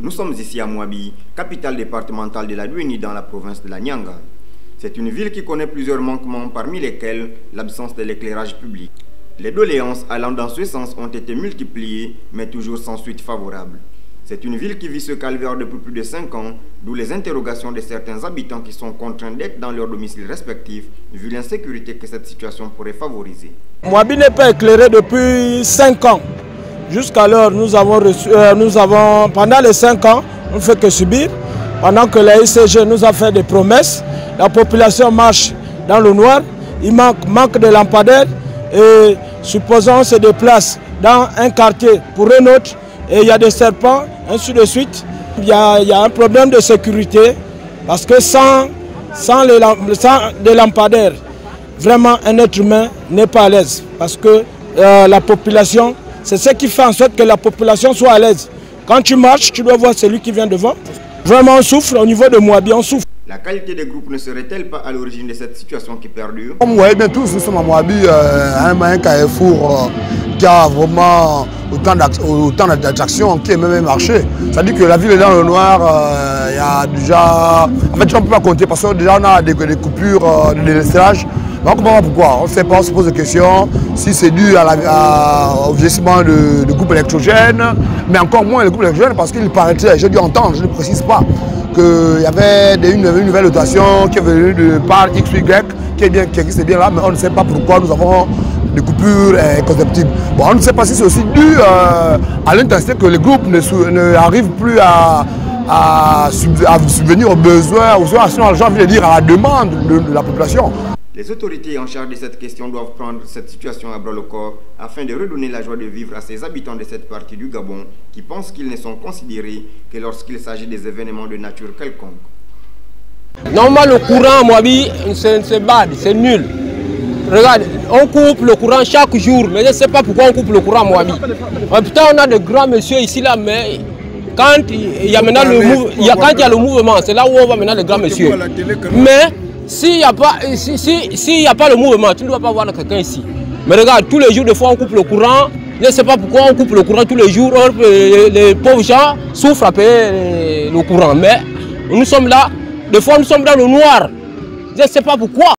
Nous sommes ici à Mouabi, capitale départementale de la Douéni dans la province de la Nyanga. C'est une ville qui connaît plusieurs manquements, parmi lesquels l'absence de l'éclairage public. Les doléances allant dans ce sens ont été multipliées, mais toujours sans suite favorable. C'est une ville qui vit ce calvaire depuis plus de 5 ans, d'où les interrogations de certains habitants qui sont contraints d'être dans leurs domiciles respectifs, vu l'insécurité que cette situation pourrait favoriser. Mouabi n'est pas éclairé depuis 5 ans. Jusqu'alors, nous avons pendant les 5 ans, on ne fait que subir. Pendant que la ICG nous a fait des promesses, la population marche dans le noir, il manque de lampadaires et supposons on se déplace dans un quartier pour un autre et il y a des serpents, ainsi de suite. Il y a un problème de sécurité parce que sans des lampadaires, vraiment un être humain n'est pas à l'aise parce que la population, c'est ce qui fait en sorte que la population soit à l'aise. Quand tu marches, tu dois voir celui qui vient devant. Vraiment, on souffre au niveau de Mouabi, on souffre. La qualité des groupes ne serait-elle pas à l'origine de cette situation qui perdure? Comme vous voyez bien tous, nous sommes à Mouabi, un carrefour qui a vraiment autant d'attractions qui est même un marché. C'est-à-dire que la ville est dans le noir, il y a déjà... En fait, on ne peut pas compter parce que déjà on a des coupures de délestage. Mais on ne comprend pas pourquoi. On ne sait pas, on se pose des questions. Si c'est dû au vieillissement de groupes électrogènes, mais encore moins les groupes électrogènes parce qu'il paraîtrait, j'ai dû entendre, je ne précise pas, qu'il y avait une nouvelle dotation qui est venue de par XY qui existe bien là, mais on ne sait pas pourquoi nous avons des coupures conceptibles. Bon, on ne sait pas si c'est aussi dû à l'intensité que les groupes n'arrivent plus à subvenir aux besoins, sinon j'ai envie de dire à la demande de la population. Les autorités en charge de cette question doivent prendre cette situation à bras-le-corps afin de redonner la joie de vivre à ces habitants de cette partie du Gabon qui pensent qu'ils ne sont considérés que lorsqu'il s'agit des événements de nature quelconque. Normalement, le courant à Mouabi, c'est bad, c'est nul. Regarde, on coupe le courant chaque jour, mais je ne sais pas pourquoi on coupe le courant à Mouabi. Putain, on a de grands messieurs ici, là, mais quand il y a maintenant le mouvement, c'est là où on voit maintenant les grands messieurs. Mais s'il n'y a pas le mouvement, tu ne dois pas voir quelqu'un ici. Mais regarde, tous les jours, des fois, on coupe le courant. Je ne sais pas pourquoi on coupe le courant tous les jours. Les pauvres gens souffrent à payer le courant. Mais nous sommes là, des fois, nous sommes dans le noir. Je ne sais pas pourquoi.